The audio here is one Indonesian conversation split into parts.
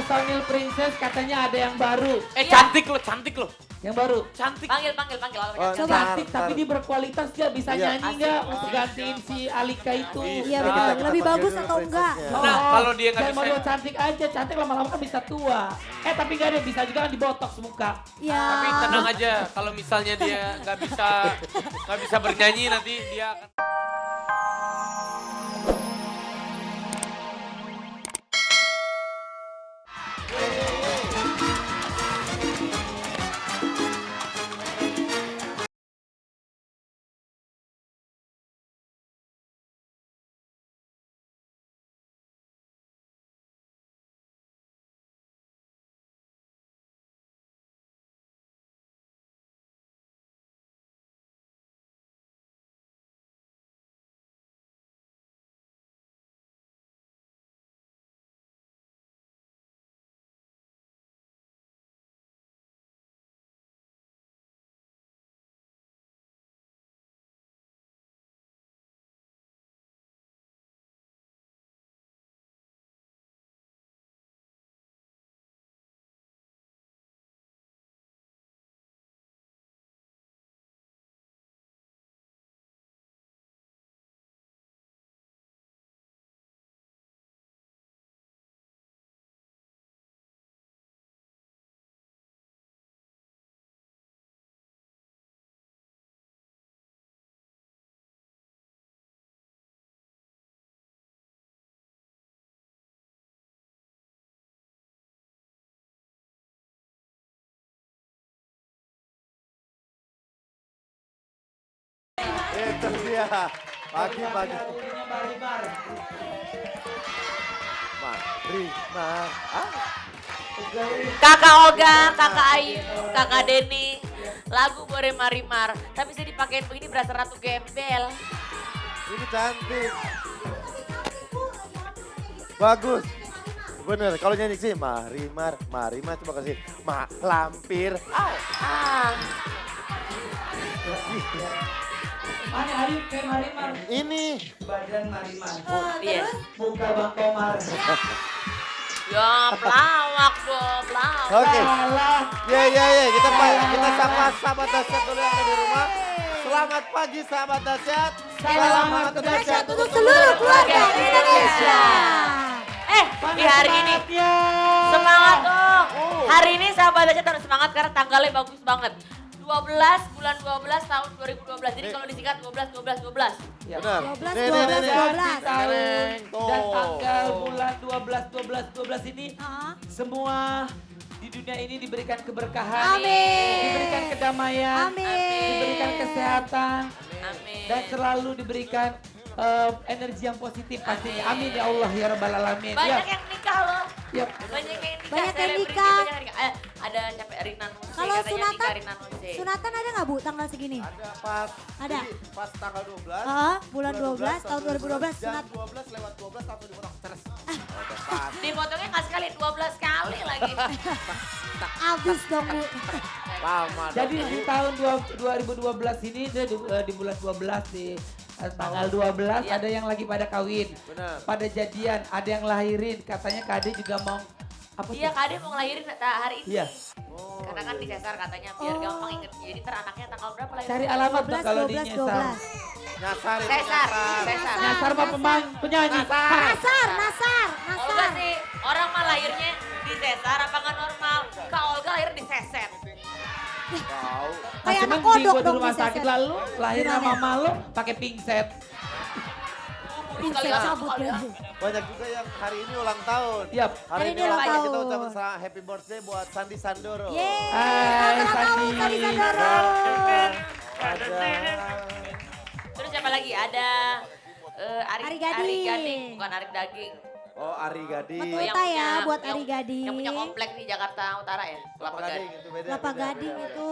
personil Princess katanya ada yang baru. Cantik lo. Yang baru. Cantik. Panggil. Coba. Cantik tapi dia berkualitas, dia bisa nyanyi nggak untuk gantiin si Alika itu. Iya betul, lebih bagus atau enggak? Nah, kalau dia nggak jangan bisa. model cantik aja, cantik lama-lama kan bisa tua. Tapi nggak ada, bisa juga kan dibotox muka. Iya. Tapi tenang aja, kalau misalnya dia nggak bisa bernyanyi nanti dia akan. Itu dia, pagi-pagi. Marimar. Marimar. Kakak Olga, Kakak Ayu, Kakak Denny. Lagu Bore Marimar. Tapi saya dipakein begini berasa Ratu Gembel. Ini cantik. Bagus. Bener, kalau nyanyi sih Marimar coba kasih lampir. Ah. Mana Ayu kayak Marimar? Ini. Badan Marimar. Iya. Muka Bang Komar. Ya pelawak dong, pelawak. Oke. Salah. Ya. Kita sapa sahabat dahsyat dulu yang ada di rumah. Selamat pagi sahabat dahsyat. Selamat Dahsyat untuk seluruh keluarga Indonesia. Di hari ini semangat dong. Hari ini sahabat dahsyat harus semangat karena tanggalnya bagus banget. 12 bulan 12 tahun 2012. Jadi kalau disingkat 12. Ya. Benar. 12. Dan tahun Tuh. dan tanggal bulan 12 ini Ah. semua di dunia ini diberikan keberkahan, Amin. diberikan kedamaian, Amin. diberikan kesehatan, Amin. dan selalu diberikan energi yang positif pastinya. Amin ya Allah ya Rabbal Alamin. Banyak yang nikah loh. Ya. Banyak yang nikah. Banyak yang selebriti, nikah. banyak yang nikah. Ada siapa Rina Nose. Kalau katanya sunatan, nikah Rina Nose. sunatan ada nggak Bu tanggal segini? Ada pas. Ada. Jadi, pas tanggal 12. Bulan 12 tahun 2012 Jam sunat. 12 lewat 12 langsung dipotong. Terus. Udah pas. Dipotongnya nggak sekali, 12 kali lagi. Abis dong Bu. Lama. Jadi di tahun 2012 ini dia di bulan 12 di tanggal 12 Iya. ada yang lagi pada kawin, Benar. pada jadian, ada yang lahirin. Katanya Kade juga mau apa Iya, tuh? Kak Ade mau ngelahirin hari ini. Iya. Oh, Karena kan disesar katanya biar gampang inget. Jadi ntar anaknya tanggal berapa lahir? Cari alamat dong 12, kalau di 12, nyesar. 12. Nyasar itu Sesar, nyasar. sesar. Nyasar mah penyanyi. Nasar. Olga sih, orang mah lahirnya disesar apa nggak normal? Kak Olga lahir diseset. Tahu. Kayak Cuman anak kodok di dong rumah diseset. sakit lalu lahirnya Gimana? mama lo pakai pingset. Pingset cabut ya. Banyak juga yang hari ini ulang tahun. Yap. Hari ini ulang tahun. Kita ucapin selamat happy birthday buat Sandi Sandoro. Yeay. Hai, Selamat tahun Sandi. Sandi Sandoro. Ada. Terus siapa lagi? Ada Ari Gading. Bukan Ari Daging. Oh, Ari Gading. Betul. Yang Kita ya, punya- buat yang- Ari Gading. Yang punya komplek di Jakarta Utara ya? Kelapa Gading. itu beda. Kelapa beda, Gading beda. itu.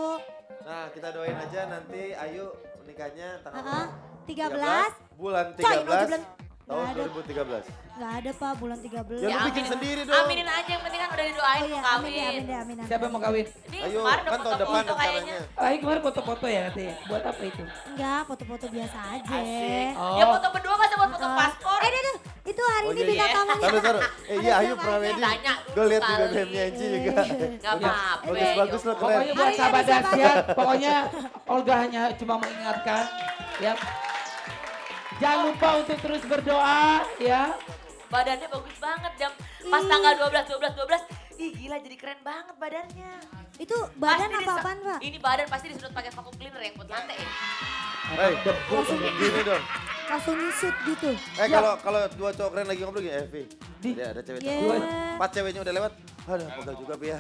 Nah, kita doain aja nanti Ayu menikahnya tanggal Heeh. berapa? 13. Bulan Coy, mau 13 bulan. tahun Nggak ada. 2013. Nggak ada Pak, bulan 13. Ya, lu bikin aminin. sendiri dong. Aminin aja yang penting kan udah didoain Oh iya, mau amin kawin. deh, amin deh. Siapa yang mau kawin? Ini Ayo, kemarin kan tahun depan foto-foto kayaknya. rencananya. Ayo kemarin foto-foto ya katanya. Buat apa itu? Enggak, foto-foto biasa aja. Asik. Oh. Ya foto berdua masa buat foto Heeh. paspor. Itu itu hari ini iya, bintang iya. tamunya. Taruh. Iya, Ayu siapa pernah aja? wedding. Tanya Gue lihat di dulu BBM-nya kali. Enci juga. Gak apa-apa. Bagus-bagus lo, keren. Pokoknya buat Hari sahabat ini siapa dahsyat, pokoknya Olga hanya cuma mengingatkan, ya. Jangan lupa untuk terus berdoa, ya. Badannya bagus banget jam pas tanggal 12. Ih gila jadi keren banget badannya. Itu badan Pasti apa-apaan Pak? Ini badan pasti disedot pakai vacuum cleaner yang buat lantai ya. Hei, gini dong. Langsung nyusut gitu. Kalau dua cowok keren lagi ngobrol gini, Evi. Ada cewek Yeah. cakep. Pas ceweknya udah lewat, aduh pegal juga Pi ya.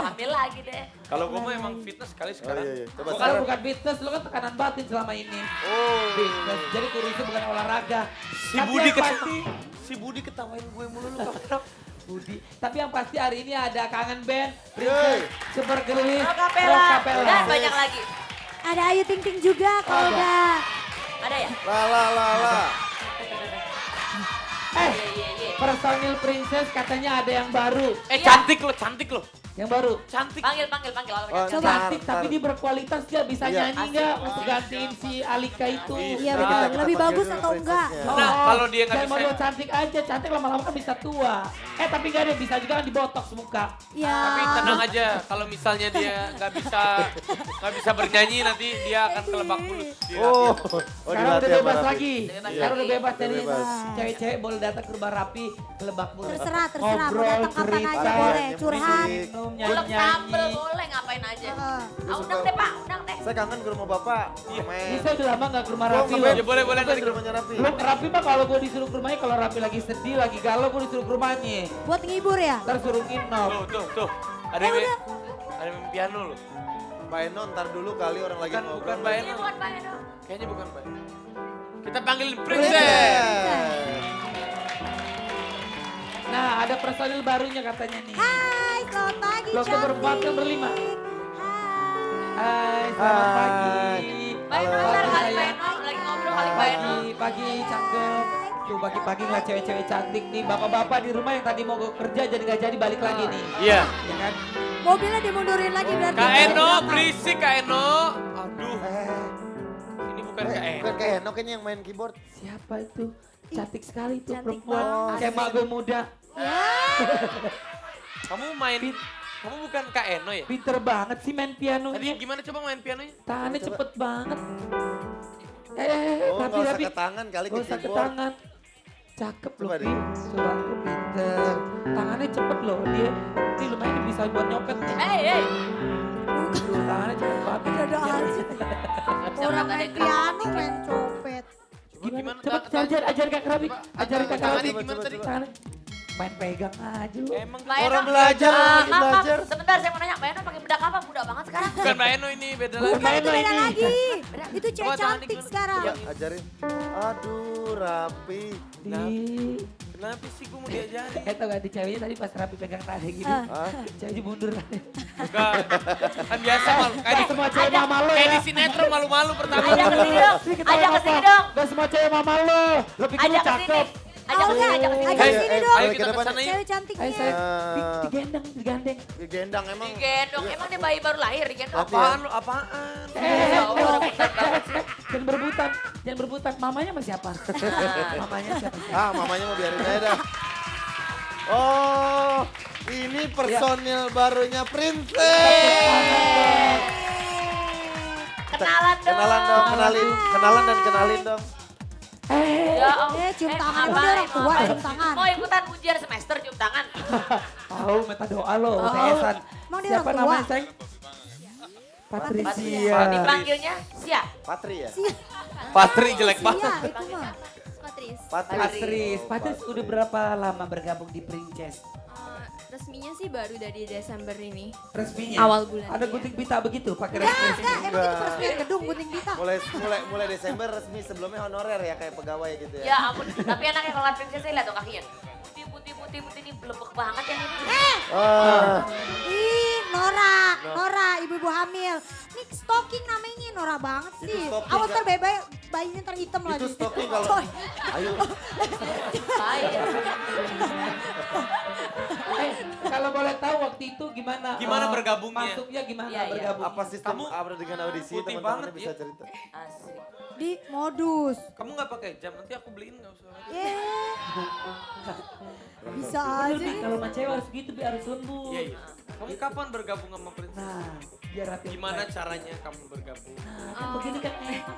Ambil lagi deh. Kalau gue mah emang fitness sekali Oh sekarang. iya, iya. Coba Bukan, sekarang. bukan fitness, lu kan tekanan batin selama ini. Oh. Fitness, jadi kurusnya bukan olahraga. Si Tapi Budi yang pasti, si Budi ketawain gue mulu lu Budi. Tapi yang pasti hari ini ada kangen band, Yeay. Princess, Super Girlies, Rokapela. Dan banyak lagi. Ada Ayu Ting Ting juga kalau udah. Ada ya? La. Iya. personil Princess katanya ada yang baru. Iya. Cantik lo. Yang baru. Cantik. Panggil. Oh, Coba, Ntar, tapi ntar. dia berkualitas dia bisa Iya. nyanyi nggak untuk gantiin si Alika itu. Iya Kita- betul, kita lebih panggil bagus dulu atau enggak? princess-nya. Nah, kalau dia nggak jangan bisa- model cantik aja, cantik lama-lama kan bisa tua. Tapi nggak ada, bisa juga kan dibotox muka. Iya. Tapi tenang aja, kalau misalnya dia nggak bisa bernyanyi nanti dia akan ke Lebak Bulus. Oh, Sekarang udah dilatih sama bebas Raffi. lagi. Bebas Sekarang udah lagi. bebas Udah jadi bebas. cewek-cewek boleh datang ke Rumah Rapi ke Lebak Bulus. Terserah, mau Ngobrol, datang kapan aja cerita, boleh, yang curhat. berisik. minum, Ulek sambel nyanyi-nyanyi. boleh ngapain aja. Heeh. Undang deh Pak, undang deh. Saya kangen ke rumah Bapak. Iya. Ini saya udah lama gak ke Rumah Gua Rapi ngeband. loh. Ya boleh Ngeband nanti. ke rumahnya Raffi. Lu Rapi mah kalau gue disuruh ke rumahnya, kalau Rapi lagi sedih, lagi galau, gue disuruh ke rumahnya. Buat ngibur ya? Ntar suruh nginep. Tuh. Ada yang ada yang main piano loh. Mbak Eno ntar dulu kali orang lagi Bukan ngobrol. Mbak Ini Eno. bukan Pak Eno. Kayaknya bukan Mbak Eno. Kita panggil Princess. Princess. Nah, ada personil barunya katanya nih. Hai, selamat pagi Lo cantik. berempat kan berlima? Hai. Hai, selamat Hai. pagi. Pak Eno, Halo. ntar kali Pak Sayang. Eno, lagi ngobrol kali Pak Eno. Pagi cakep. Tuh pagi-pagi ngeliat cewek-cewek cantik nih. Bapak-bapak di rumah yang tadi mau kerja jadi gak jadi balik lagi nih. Iya. Ya kan? Mobilnya dimundurin lagi berarti. Kak Eno, berisik Kak Eno. Aduh, ini bukan Kak Eno. Bukan kayak Eno kayaknya yang main keyboard. Siapa itu? Cantik sekali tuh Cantik perempuan. banget. Kayak mak gue muda. Kamu bukan Kak Eno ya? Pinter banget sih main Tadi pianonya. gimana coba main pianonya? Tangannya Coba. cepet banget. Oh, nggak usah Rapi. ke tangan kali Gak ke usah ke keyboard. tangan. Cakep loh, Coba Pi. deh. Coba, pinter. Tangannya cepet loh dia. Ini lumayan bisa buat nyopet nih. Hei. Tangannya cepet banget. Ada aja. Nggak bisa Orang berkata main ada gerak. piano main copet. Gimana? Gimana? Coba ajarin Kak Rabi. Ajarin Kak Tangannya Rabi. gimana tadi? Tangannya. Main pegang aja lu. Emang Pak Orang Eno, belajar, lagi maaf, belajar. sebentar saya mau nanya, Pak Eno pakai bedak apa? Muda banget sekarang. bukan Mbak Eno ini, beda Bukan lagi. Mbak Itu Eno beda ini. lagi. Itu cewek Coba tangan cantik gimana? sekarang. Ya, ajarin. Aduh, rapi. Di... Kenapa sih gue mau diajarin? Tau gak di ceweknya tadi pas Rapi pegang tangannya gini. Hah? Ceweknya mundur. Bukan. Kan biasa malu. Kayak Gak di, semua cewek mama lo kayak ya. di sinetron malu-malu pertama. Ajak ke sini dong. Sini ketawa Ajak ke apa? sini dong. Gak semua cewek mama lo. Lo pikir lu Ajak ke sini. cakep. Ajak ke sini, ajak ke sini. Ajak Ayo, sini ayo, dong. Ayo ayo kita ke ke depan. sana yuk. Cewek Ayo cantiknya. saya digandeng. Digendang emang. Digendong, emang dia bayi baru lahir digendong. Hati ya. Apaan lu? Apaan? Ya Allah, rebutan banget. Jangan berebutan. Mamanya sama siapa? Mamanya siapa? Ah, mamanya mau biarin aja dah. Oh, ini personil barunya Princess. Kenalan dong. Kenalan dong, kenalan dan kenalin dong. Ya Allah. Cium tangan, ngapain, dia orang tua, ngapain? cium tangan. Mau ikutan ujian semester cium tangan. Tahu meta doa lo, Oh. Sesan. Emang dia Siapa orang tua? namanya, Sayang? Patricia. Dipanggilnya Sia. Patri ya? Patri jelek Iya, banget. itu mah. Patris. Patris udah berapa lama bergabung di Princess? Resminya sih baru dari Desember ini. Resminya? Awal bulan, Ada iya. gunting pita begitu pakai Enggak, resmi? enggak. Emang itu peresmian gedung Gunting Pita. Mulai Desember resmi, sebelumnya honorer ya kayak pegawai gitu ya. Ya ampun, tapi anaknya kalau princess saya lihat tuh kakinya. Putih ini belebek banget yang ini. Ah, Ih, Nora, ibu-ibu hamil. Ini stalking namanya Nora banget Itu sih. stalking, Awas Kak. ntar bayinya ntar hitam lagi. itu stalking kalau. Coy. Ayo, Baik. Kalau boleh tahu waktu itu gimana? Gimana bergabungnya? Masuknya gimana Iya, iya. bergabung? apa sistem Kamu apa dengan audisi putih teman-teman banget, bisa ya. cerita? Asik. di modus. Kamu nggak pakai jam, nanti aku beliin nggak usah. Bisa Bener aja. nih, kalau sama cewek harus gitu biar harus lembut. Iya, iya. Kamu kapan bergabung sama Prince? Nah, biar hati Gimana caranya kamu bergabung? Nah, kan begini kan enak.